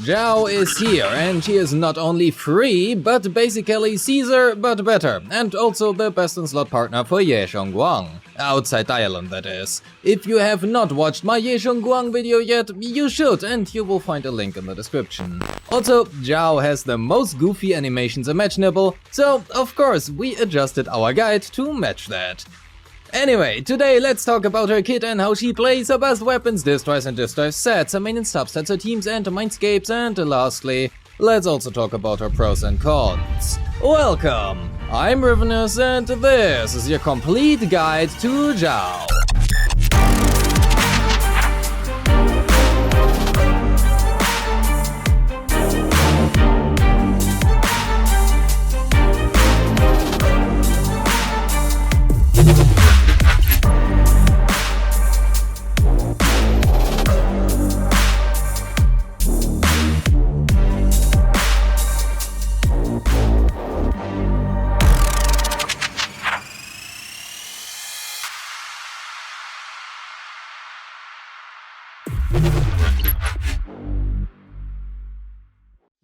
ZHAO is here, and she is not only free, but basically Caesar, but better, and also the best in slot partner for Yeshongguang. Outside Ireland, that is. If you have not watched my Yeshongguang video yet, you should, and you will find a link in the description. Also, ZHAO has the most goofy animations imaginable, so of course we adjusted our guide to match that. Anyway, today let's talk about her kit and how she plays, her best weapons, destroys and destroys sets, her main and substats, her teams and Mindscapes, and lastly, let's also talk about her pros and cons. Welcome! I'm Rivenous and this is your complete guide to ZHAO.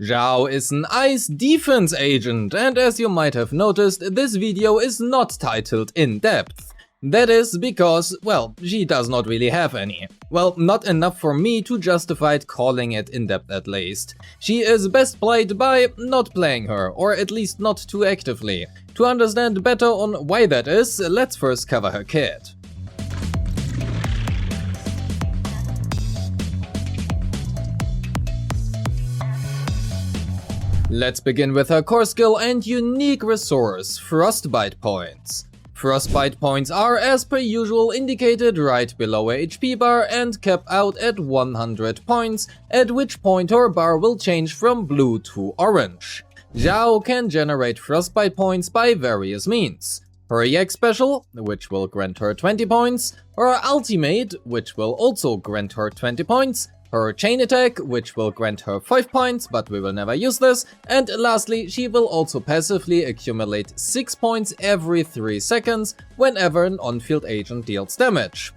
ZHAO is an ice defense agent, and as you might have noticed, this video is not titled in depth. That is because, well, she does not really have any. Well, not enough for me to justify calling it in depth at least. She is best played by not playing her, or at least not too actively. To understand better on why that is, let's first cover her kit. Let's begin with her core skill and unique resource, Frostbite points. Frostbite points are, as per usual, indicated right below her HP bar and capped out at 100 points, at which point her bar will change from blue to orange. ZHAO can generate Frostbite points by various means. Her EX special, which will grant her 20 points, her ultimate, which will also grant her 20 points, her chain attack, which will grant her 5 points, but we will never use this, and lastly, she will also passively accumulate 6 points every 3 seconds whenever an on-field agent deals damage.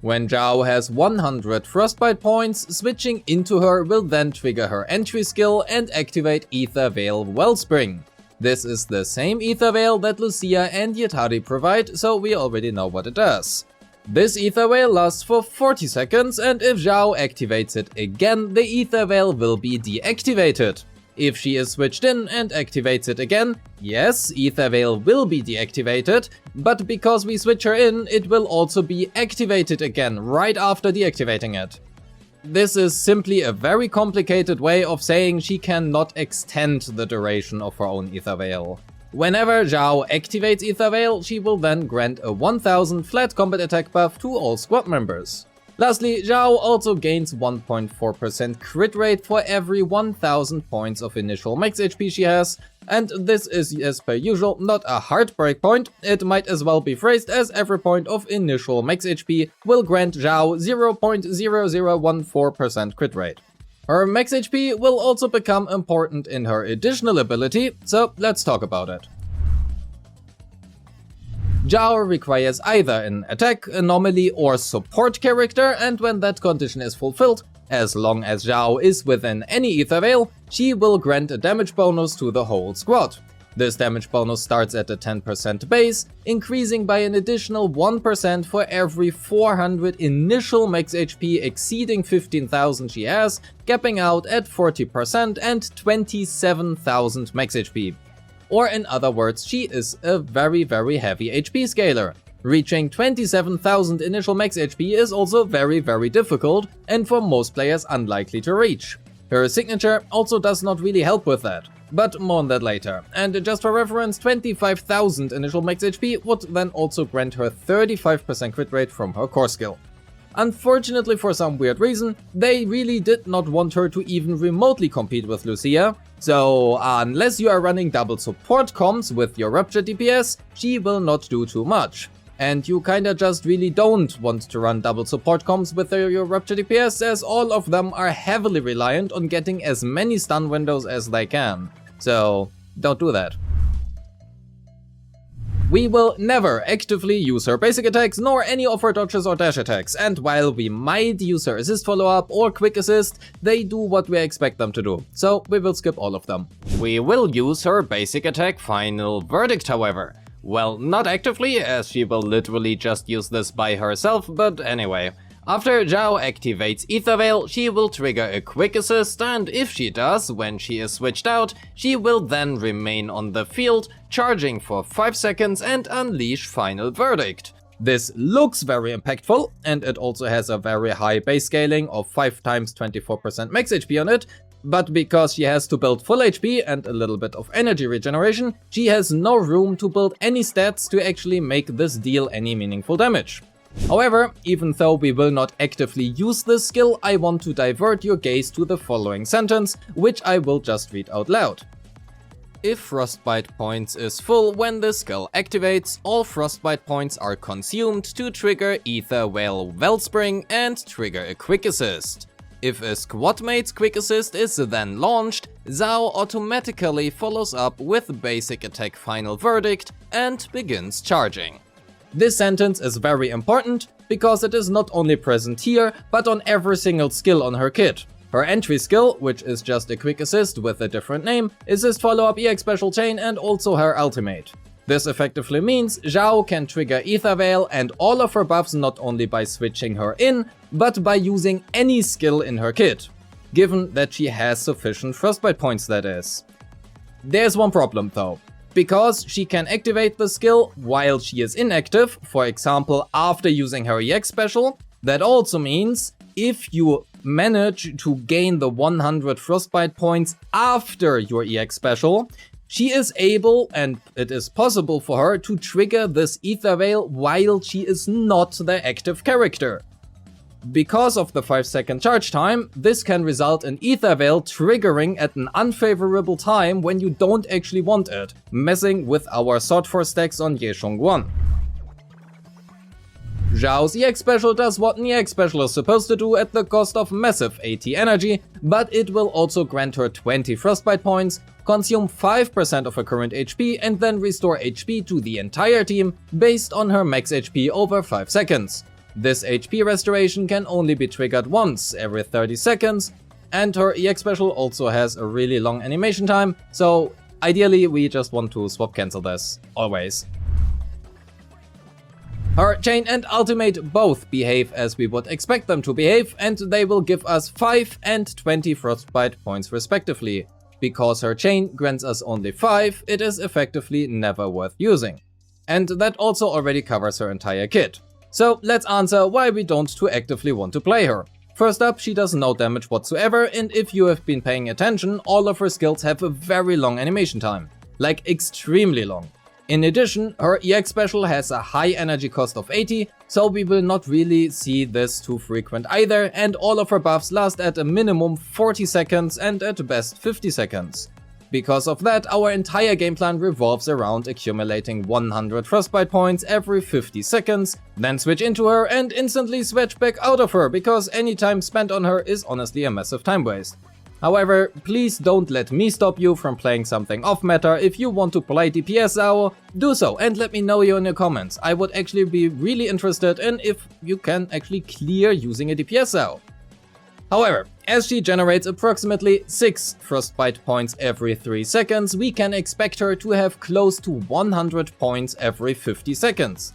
When ZHAO has 100 Frostbite points, switching into her will then trigger her entry skill and activate Ether Veil Wellspring. This is the same Ether Veil that Lucia and Yetari provide, so we already know what it does. This Ether Veil lasts for 40 seconds, and if ZHAO activates it again, the Ether Veil will be deactivated. If she is switched in and activates it again, yes, Ether Veil will be deactivated, but because we switch her in, it will also be activated again right after deactivating it. This is simply a very complicated way of saying she cannot extend the duration of her own Ether Veil. Whenever ZHAO activates Ether Veil, she will then grant a 1000 flat combat attack buff to all squad members. Lastly, ZHAO also gains 1.4% crit rate for every 1000 points of initial max HP she has, and this is, as per usual, not a heartbreak point. It might as well be phrased as every point of initial max HP will grant ZHAO 0.0014% crit rate. Her max HP will also become important in her additional ability, so let's talk about it. ZHAO requires either an attack, anomaly, or support character, and when that condition is fulfilled, as long as ZHAO is within any Ether Veil, she will grant a damage bonus to the whole squad. This damage bonus starts at a 10% base, increasing by an additional 1% for every 400 initial max HP exceeding 15,000 she has, capping out at 40% and 27,000 max HP. Or in other words, she is a very heavy HP scaler. Reaching 27,000 initial max HP is also very difficult, and for most players unlikely to reach. Her signature also does not really help with that. But more on that later. And just for reference, 25,000 initial max HP would then also grant her 35% crit rate from her core skill. Unfortunately, for some weird reason, they really did not want her to even remotely compete with Lucia, so unless you are running double support comms with your Rupture DPS, she will not do too much. And you kinda just really don't want to run double support comms with your Rupture DPS, as all of them are heavily reliant on getting as many stun windows as they can. So don't do that. We will never actively use her basic attacks nor any of her dodges or dash attacks, and while we might use her assist follow-up or quick assist, they do what we expect them to do, so we will skip all of them. We will use her basic attack Final Verdict, however. Well, not actively, as she will literally just use this by herself, but anyway. After ZHAO activates Ether Veil, she will trigger a quick assist, and if she does, when she is switched out, she will then remain on the field, charging for 5 seconds and unleash Final Verdict. This looks very impactful, and it also has a very high base scaling of 5 times 24% max HP on it, but because she has to build full HP and a little bit of energy regeneration, she has no room to build any stats to actually make this deal any meaningful damage. However, even though we will not actively use this skill, I want to divert your gaze to the following sentence, which I will just read out loud. If Frostbite points is full when the skill activates, all Frostbite points are consumed to trigger Ether Veil Wellspring and trigger a quick assist. If a squad mate's quick assist is then launched, ZHAO automatically follows up with basic attack Final Verdict and begins charging. This sentence is very important because it is not only present here, but on every single skill on her kit. Her entry skill, which is just a quick assist with a different name, assist follow-up EX special chain and also her ultimate. This effectively means ZHAO can trigger Ether Veil and all of her buffs not only by switching her in, but by using any skill in her kit, given that she has sufficient Frostbite points, that is. There's one problem though. Because she can activate the skill while she is inactive, for example after using her EX special, that also means if you manage to gain the 100 Frostbite points after your EX special, she is able and it is possible for her to trigger this Ether Veil while she is not the active character. Because of the 5-second charge time, this can result in Ether Veil triggering at an unfavorable time when you don't actually want it, messing with our Sword Force stacks on Yeshong 1. ZHAO's EX special does what an EX special is supposed to do at the cost of massive AT energy, but it will also grant her 20 Frostbite points, consume 5% of her current HP and then restore HP to the entire team based on her max HP over 5 seconds. This HP restoration can only be triggered once every 30 seconds, and her EX special also has a really long animation time, so ideally we just want to swap cancel this, always. Her chain and ultimate both behave as we would expect them to behave, and they will give us 5 and 20 Frostbite points respectively. Because her chain grants us only 5, it is effectively never worth using. And that also already covers her entire kit. So let's answer why we don't too actively want to play her. First up, she does no damage whatsoever, and if you have been paying attention, all of her skills have a very long animation time. Like extremely long. In addition, her EX special has a high energy cost of 80, so we will not really see this too frequent either, and all of her buffs last at a minimum 40 seconds and at best 50 seconds. Because of that, our entire game plan revolves around accumulating 100 Frostbite points every 50 seconds, then switch into her and instantly switch back out of her, because any time spent on her is honestly a massive time waste. However, please don't let me stop you from playing something off meta. If you want to play DPS ZHAO, do so and let me know in your comments. I would actually be really interested in if you can actually clear using a DPS ZHAO. However, as she generates approximately 6 Frostbite points every 3 seconds, we can expect her to have close to 100 points every 50 seconds.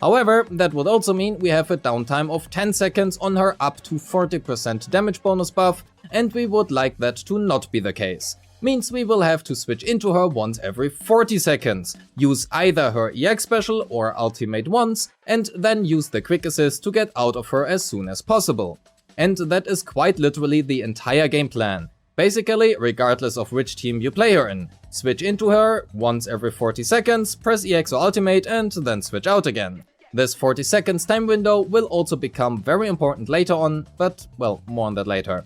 However, that would also mean we have a downtime of 10 seconds on her up to 40% damage bonus buff, and we would like that to not be the case. Means we will have to switch into her once every 40 seconds, use either her EX special or ultimate once, and then use the quick assist to get out of her as soon as possible. And that is quite literally the entire game plan. Basically, regardless of which team you play her in, switch into her once every 40 seconds, press EX or ultimate and then switch out again. This 40 seconds time window will also become very important later on, but well, more on that later.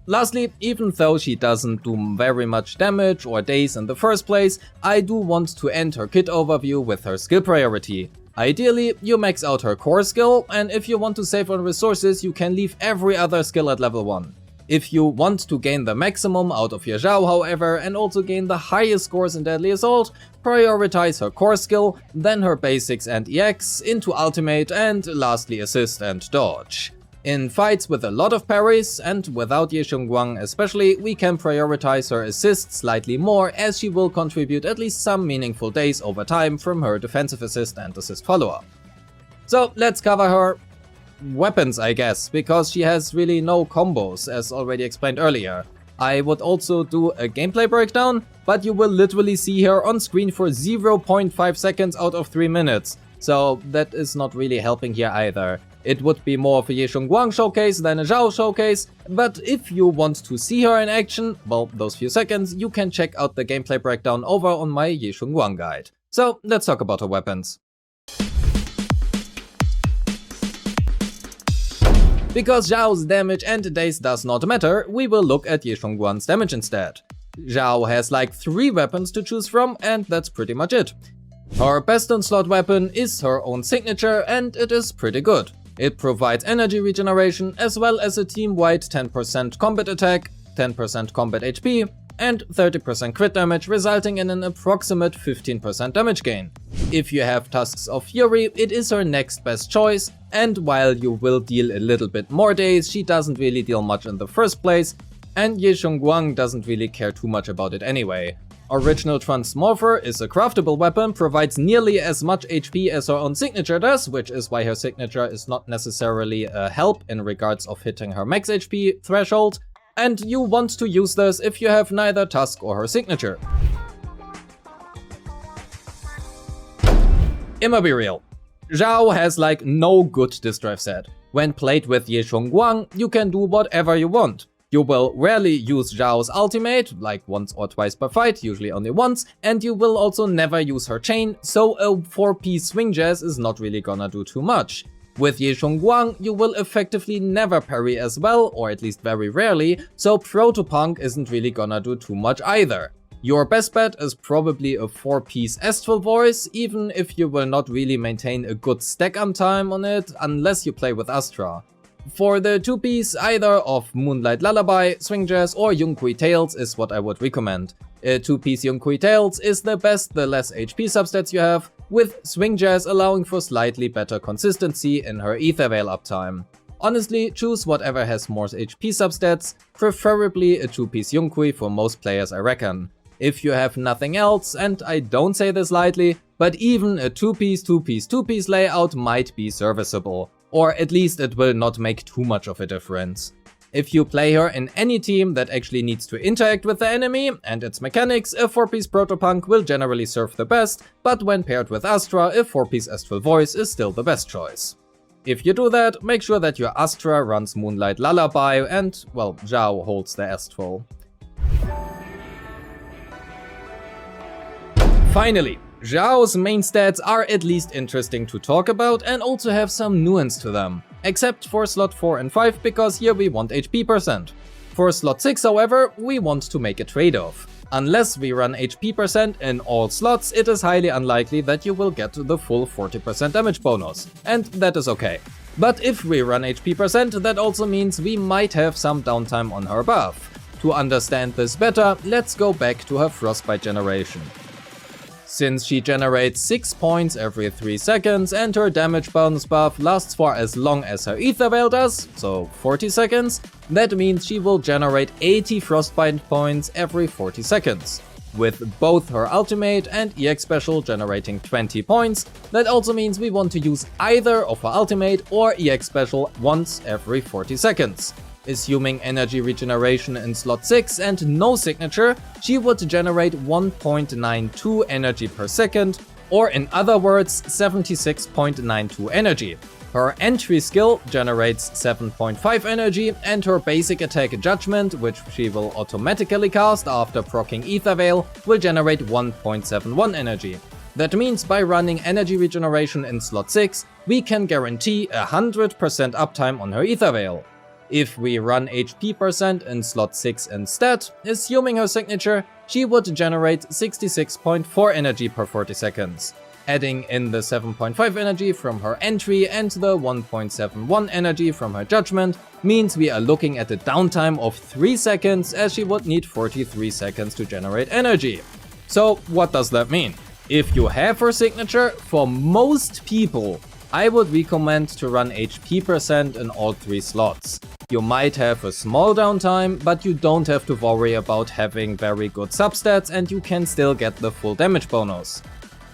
Lastly, even though she doesn't do very much damage or daze in the first place, I do want to end her kit overview with her skill priority. Ideally, you max out her core skill, and if you want to save on resources, you can leave every other skill at level 1. If you want to gain the maximum out of your ZHAO, however, and also gain the highest scores in Deadly Assault, prioritize her core skill, then her basics and EX, into ultimate, and lastly assist and dodge. In fights with a lot of parries, and without Ye Xiongguang especially, we can prioritize her assist slightly more, as she will contribute at least some meaningful days over time from her defensive assist and assist follow-up. So let's cover her weapons, I guess, because she has really no combos, as already explained earlier. I would also do a gameplay breakdown, but you will literally see her on screen for 0.5 seconds out of 3 minutes, so that is not really helping here either. It would be more of a Ye Xiongguang showcase than a ZHAO showcase, but if you want to see her in action, well, those few seconds, you can check out the gameplay breakdown over on my Ye Xiongguang guide. So let's talk about her weapons. Because ZHAO's damage and days does not matter, we will look at Ye Xiongguang's damage instead. ZHAO has like 3 weapons to choose from, and that's pretty much it. Her best on slot weapon is her own signature, and it is pretty good. It provides energy regeneration as well as a team-wide 10% combat attack, 10% combat HP, and 30% crit damage, resulting in an approximate 15% damage gain. If you have Tusks of Fury, it is her next best choice, and while you will deal a little bit more days, she doesn't really deal much in the first place, and Ye Xiongguang doesn't really care too much about it anyway. Original Transmorpher is a craftable weapon, provides nearly as much HP as her own signature does, which is why her signature is not necessarily a help in regards of hitting her max HP threshold, and you want to use this if you have neither Tusk or her signature. I'ma be real. ZHAO has like no good disk drive set. When played with Ye Xiongguang, you can do whatever you want. You will rarely use ZHAO's ultimate, like once or twice per fight, usually only once, and you will also never use her chain, so a 4-piece swing jazz is not really gonna do too much. With Ye Xiongguang, you will effectively never parry as well, or at least very rarely, so Protopunk isn't really gonna do too much either. Your best bet is probably a 4-piece Astral Voice, even if you will not really maintain a good stack time on it, unless you play with Astra. For the 2-piece, either of Moonlight Lullaby, Swing Jazz or Yunqui Tales is what I would recommend. A 2-piece Yunqui Tales is the best the less HP substats you have, with Swing Jazz allowing for slightly better consistency in her Ether Veil uptime. Honestly, choose whatever has more HP substats, preferably a 2-piece Yunqui for most players I reckon. If you have nothing else, and I don't say this lightly, but even a 2-piece layout might be serviceable. Or at least it will not make too much of a difference. If you play her in any team that actually needs to interact with the enemy and its mechanics, a 4-piece Protopunk will generally serve the best, but when paired with Astra, a 4-piece Astral Voice is still the best choice. If you do that, make sure that your Astra runs Moonlight Lullaby and, well, ZHAO holds the Astral. Finally, ZHAO's main stats are at least interesting to talk about and also have some nuance to them. Except for slot 4 and 5, because here we want HP %. For slot 6, however, we want to make a trade-off. Unless we run HP % in all slots, it is highly unlikely that you will get the full 40% damage bonus, and that is okay. But if we run HP %, that also means we might have some downtime on her buff. To understand this better, let's go back to her Frostbite generation. Since she generates 6 points every 3 seconds and her damage bonus buff lasts for as long as her Ether Veil does, so 40 seconds, that means she will generate 80 Frostbite points every 40 seconds. With both her ultimate and EX special generating 20 points, that also means we want to use either of her ultimate or EX special once every 40 seconds. Assuming energy regeneration in slot 6 and no signature, she would generate 1.92 energy per second, or in other words, 76.92 energy. Her entry skill generates 7.5 energy, and her basic attack Judgment, which she will automatically cast after proccing Ether Veil, will generate 1.71 energy. That means by running energy regeneration in slot 6, we can guarantee 100% uptime on her Ether Veil. If we run HP % in slot 6 instead, assuming her signature, she would generate 66.4 energy per 40 seconds. Adding in the 7.5 energy from her entry and the 1.71 energy from her judgment means we are looking at a downtime of 3 seconds, as she would need 43 seconds to generate energy. So what does that mean? If you have her signature, for most people, I would recommend to run HP% in all 3 slots. You might have a small downtime, but you don't have to worry about having very good substats and you can still get the full damage bonus.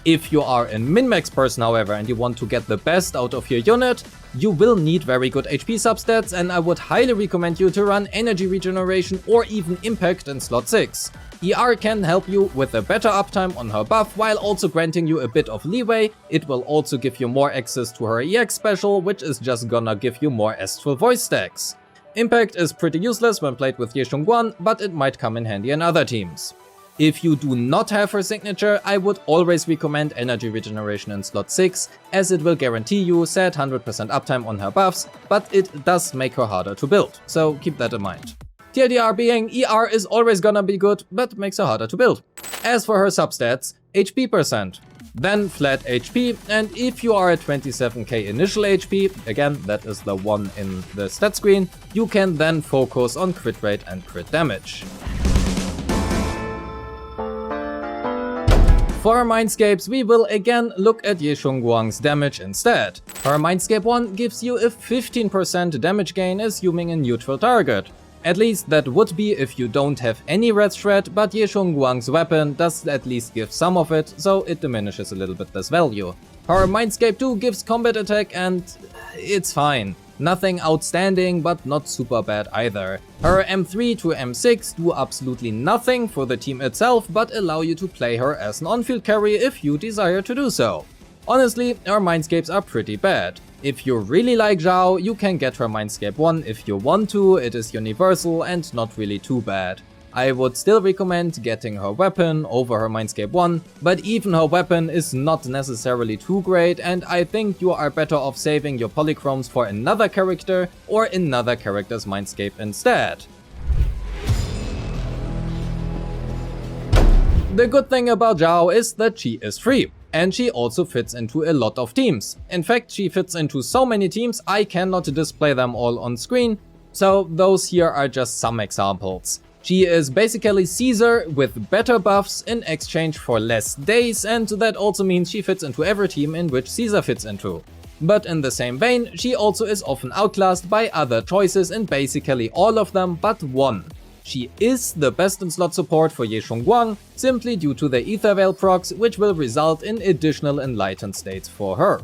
If you are a min-max person, however, and you want to get the best out of your unit, you will need very good HP substats, and I would highly recommend you to run energy regeneration or even impact in slot 6. ER can help you with a better uptime on her buff while also granting you a bit of leeway. It will also give you more access to her EX special, which is just gonna give you more Astral Voice stacks. Impact is pretty useless when played with Ye Xiongguang, but it might come in handy in other teams. If you do not have her signature, I would always recommend energy regeneration in slot 6, as it will guarantee you set 100% uptime on her buffs, but it does make her harder to build, so keep that in mind. TLDR being, ER is always gonna be good, but makes her harder to build. As for her substats, HP%, then flat HP, and if you are at 27k initial HP, again that is the one in the stat screen, you can then focus on crit rate and crit damage. For her Mindscapes, we will again look at Ye Xiongguang's damage instead. Her Mindscape 1 gives you a 15% damage gain assuming a neutral target. At least that would be if you don't have any red shred, but Ye Xiongguang's weapon does at least give some of it, so it diminishes a little bit this value. Her Mindscape 2 gives combat attack and it's fine. Nothing outstanding, but not super bad either. Her M3 to M6 do absolutely nothing for the team itself, but allow you to play her as an on-field carry if you desire to do so. Honestly, her Mindscapes are pretty bad. If you really like ZHAO, you can get her Mindscape 1 if you want to, it is universal and not really too bad. I would still recommend getting her weapon over her Mindscape 1, but even her weapon is not necessarily too great, and I think you are better off saving your polychromes for another character or another character's Mindscape instead. The good thing about ZHAO is that she is free, and she also fits into a lot of teams. In fact, she fits into so many teams I cannot display them all on screen, so those here are just some examples. She is basically Caesar with better buffs in exchange for less days, and that also means she fits into every team in which Caesar fits into. But in the same vein, she also is often outclassed by other choices in basically all of them but one. She is the best in slot support for Ye Xiongguang, simply due to the Ether Veil procs, which will result in additional enlightened states for her.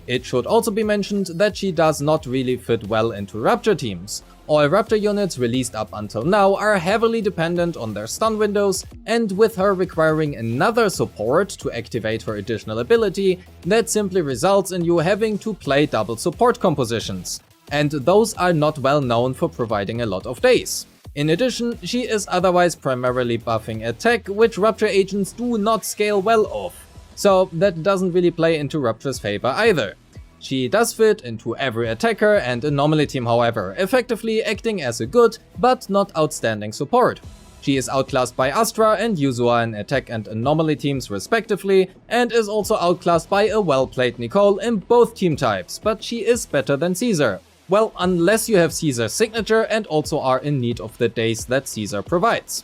It should also be mentioned that she does not really fit well into Rapture teams. All Rapture units released up until now are heavily dependent on their stun windows, and with her requiring another support to activate her additional ability, that simply results in you having to play double support compositions. And those are not well known for providing a lot of days. In addition, she is otherwise primarily buffing attack, which Rapture agents do not scale well off. So that doesn't really play into Rapture's favor either. She does fit into every attacker and anomaly team, however, effectively acting as a good but not outstanding support. She is outclassed by Astra and Yuzua in attack and anomaly teams respectively, and is also outclassed by a well-played Nicole in both team types, but she is better than Caesar. Well, unless you have Caesar's signature and also are in need of the days that Caesar provides.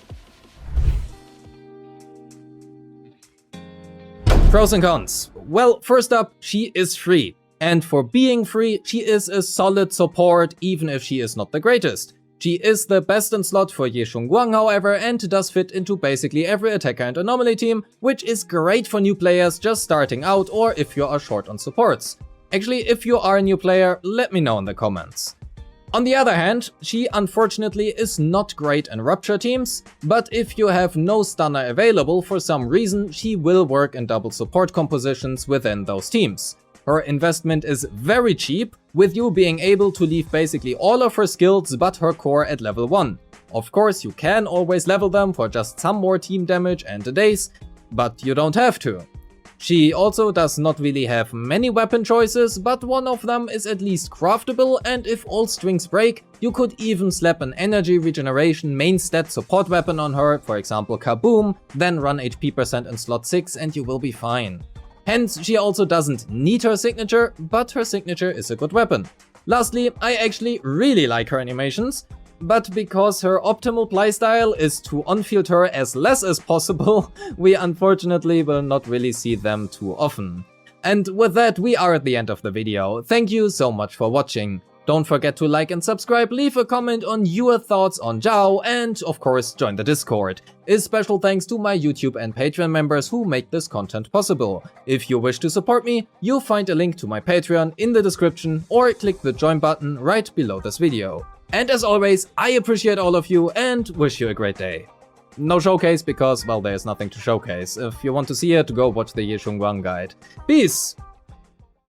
Pros and cons. Well, first up, she is free. And for being free, she is a solid support even if she is not the greatest. She is the best in slot for Ye Xiongguang, however, and does fit into basically every attacker and anomaly team, which is great for new players just starting out or if you are short on supports. Actually, if you are a new player, let me know in the comments. On the other hand, she unfortunately is not great in Rupture teams, but if you have no stunner available for some reason, she will work in double support compositions within those teams. Her investment is very cheap, with you being able to leave basically all of her skills but her core at level 1. Of course, you can always level them for just some more team damage and days, but you don't have to. She also does not really have many weapon choices, but one of them is at least craftable, and if all strings break, you could even slap an energy regeneration main stat support weapon on her, for example Kaboom, then run HP% in slot 6 and you will be fine. Hence, she also doesn't need her signature, but her signature is a good weapon. Lastly, I actually really like her animations, but because her optimal playstyle is to on-field her as less as possible, we unfortunately will not really see them too often. And with that, we are at the end of the video. Thank you so much for watching. Don't forget to like and subscribe, leave a comment on your thoughts on ZHAO, and of course join the Discord. A special thanks to my YouTube and Patreon members who make this content possible. If you wish to support me, you'll find a link to my Patreon in the description or click the join button right below this video. And as always, I appreciate all of you and wish you a great day. No showcase because, well, there's nothing to showcase. If you want to see it, go watch the Yishungwang guide. Peace!